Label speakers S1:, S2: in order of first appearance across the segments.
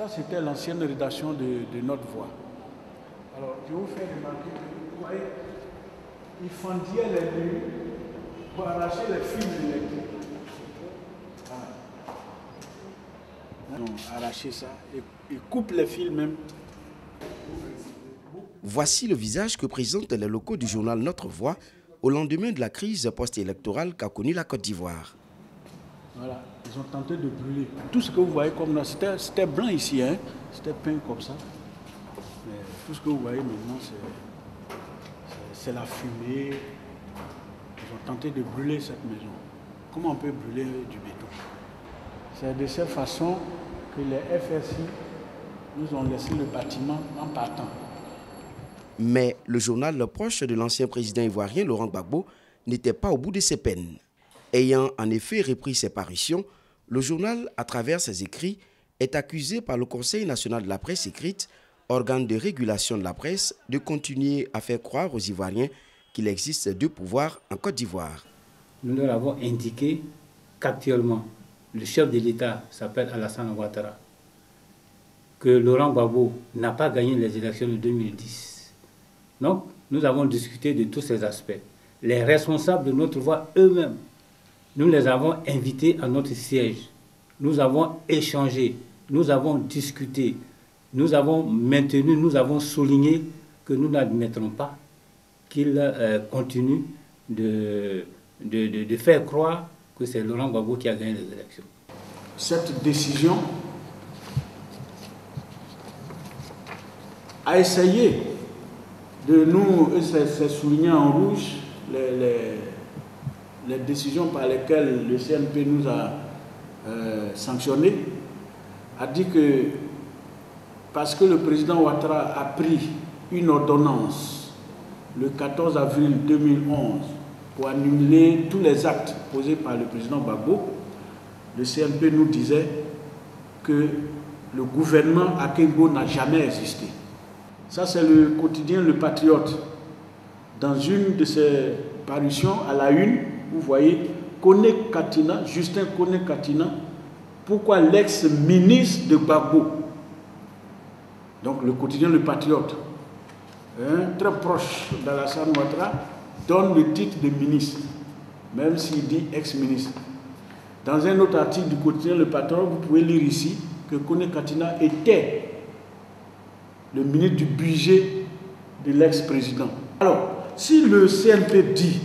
S1: Ça, c'était l'ancienne rédaction de Notre Voix. Alors, je vais vous faire remarquer que, vous voyez, ils fendillaient les murs pour arracher les fils électriques. Voilà. Donc, arracher ça et coupe les fils même.
S2: Voici le visage que présentent les locaux du journal Notre Voix au lendemain de la crise post-électorale qu'a connue la Côte d'Ivoire.
S1: Voilà, ils ont tenté de brûler. Tout ce que vous voyez comme là, c'était blanc ici, hein? C'était peint comme ça. Mais tout ce que vous voyez maintenant, c'est la fumée. Ils ont tenté de brûler cette maison. Comment on peut brûler du béton? C'est de cette façon que les FSI nous ont laissé le bâtiment en partant.
S2: Mais le journal proche de l'ancien président ivoirien Laurent Gbagbo n'était pas au bout de ses peines. Ayant en effet repris ses parutions, le journal, à travers ses écrits, est accusé par le Conseil national de la presse écrite, organe de régulation de la presse, de continuer à faire croire aux Ivoiriens qu'il existe deux pouvoirs en Côte d'Ivoire.
S3: Nous leur avons indiqué qu'actuellement, le chef de l'État s'appelle Alassane Ouattara, que Laurent Gbagbo n'a pas gagné les élections de 2010. Donc, nous avons discuté de tous ces aspects. Les responsables de Notre Voix eux-mêmes, nous les avons invités à notre siège. Nous avons échangé, nous avons discuté, nous avons maintenu, nous avons souligné que nous n'admettrons pas qu'ils continuent de faire croire que c'est Laurent Gbagbo qui a gagné les élections.
S1: Cette décision a essayé de nous, et c'est souligné en rouge, les décisions par lesquelles le CNP nous a sanctionnés, a dit que parce que le président Ouattara a pris une ordonnance le 14 avril 2011 pour annuler tous les actes posés par le président Gbagbo, le CNP nous disait que le gouvernement Akingo n'a jamais existé. Ça, c'est le quotidien Le Patriote. Dans une de ses parutions, à la une, vous voyez Koné Katina, Justin Koné Katina, pourquoi l'ex-ministre de Gbagbo, donc le quotidien Le Patriote, très proche d'Alassane Ouattara, donne le titre de ministre, même s'il dit ex-ministre. Dans un autre article du quotidien Le Patriote, vous pouvez lire ici que Koné Katina était le ministre du budget de l'ex-président. Alors, si le CNP dit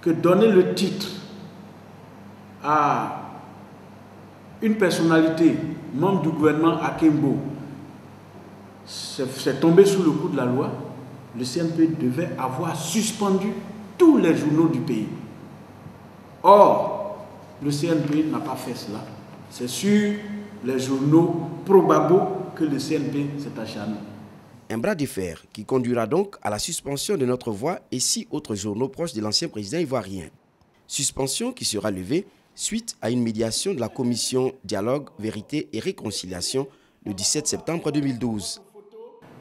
S1: que donner le titre à une personnalité, membre du gouvernement Akimbo, c'est tombé sous le coup de la loi, le CNP devait avoir suspendu tous les journaux du pays. Or, le CNP n'a pas fait cela. C'est sur les journaux pro-Gbagbo que le CNP s'est acharné.
S2: Un bras de fer qui conduira donc à la suspension de Notre Voix et 6 autres journaux proches de l'ancien président ivoirien. Suspension qui sera levée suite à une médiation de la commission Dialogue, Vérité et Réconciliation le 17 septembre 2012.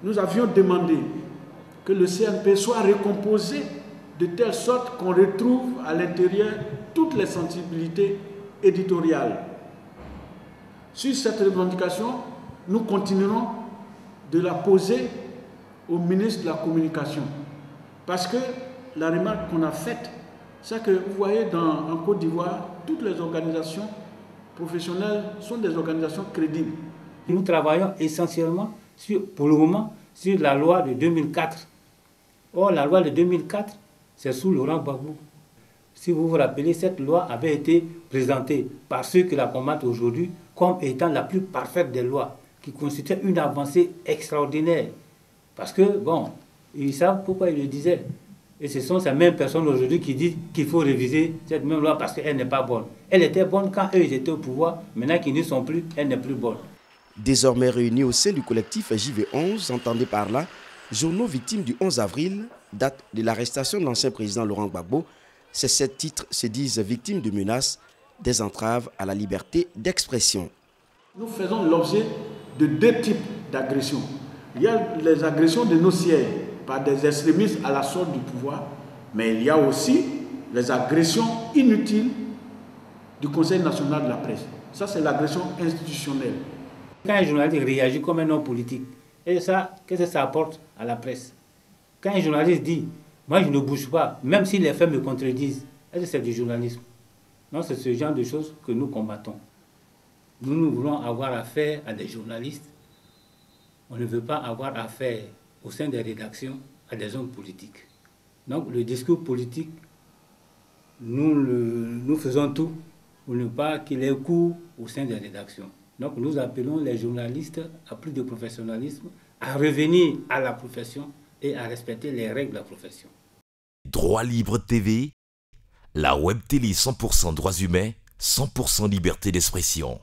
S1: Nous avions demandé que le CNP soit recomposé de telle sorte qu'on retrouve à l'intérieur toutes les sensibilités éditoriales. Sur cette revendication, nous continuerons de la poser au ministre de la Communication. Parce que la remarque qu'on a faite, c'est que vous voyez en Côte d'Ivoire, toutes les organisations professionnelles sont des organisations crédibles.
S3: Nous travaillons essentiellement, pour le moment, sur la loi de 2004. Or, la loi de 2004, c'est sous Laurent Gbagbo. Si vous vous rappelez, cette loi avait été présentée par ceux qui la combattent aujourd'hui comme étant la plus parfaite des lois, qui constituait une avancée extraordinaire. Parce que, bon, ils savent pourquoi ils le disaient. Et ce sont ces mêmes personnes aujourd'hui qui disent qu'il faut réviser cette même loi parce qu'elle n'est pas bonne. Elle était bonne quand eux ils étaient au pouvoir, maintenant qu'ils n'y sont plus, elle n'est plus bonne.
S2: Désormais réunis au sein du collectif JV11, entendez par là, journaux victimes du 11 avril, date de l'arrestation de l'ancien président Laurent Gbagbo, ces 7 titres se disent victimes de menaces, des entraves à la liberté d'expression.
S1: Nous faisons l'objet de 2 types d'agressions. Il y a les agressions de nos sièges par des extrémistes à la sorte du pouvoir, mais il y a aussi les agressions inutiles du Conseil national de la presse. Ça, c'est l'agression institutionnelle.
S3: Quand un journaliste réagit comme un homme politique, et ça, qu'est-ce que ça apporte à la presse? Quand un journaliste dit, moi je ne bouge pas, même si les faits me contredisent, est-ce que c'est du journalisme? Non, c'est ce genre de choses que nous combattons. Nous voulons avoir affaire à des journalistes. On ne veut pas avoir affaire au sein des rédactions à des hommes politiques. Donc le discours politique, nous faisons tout pour ne pas qu'il ait cours au sein des rédactions. Donc nous appelons les journalistes à plus de professionnalisme, à revenir à la profession et à respecter les règles de la profession.
S4: Droit Libre TV, la web télé 100% droits humains, 100% liberté d'expression.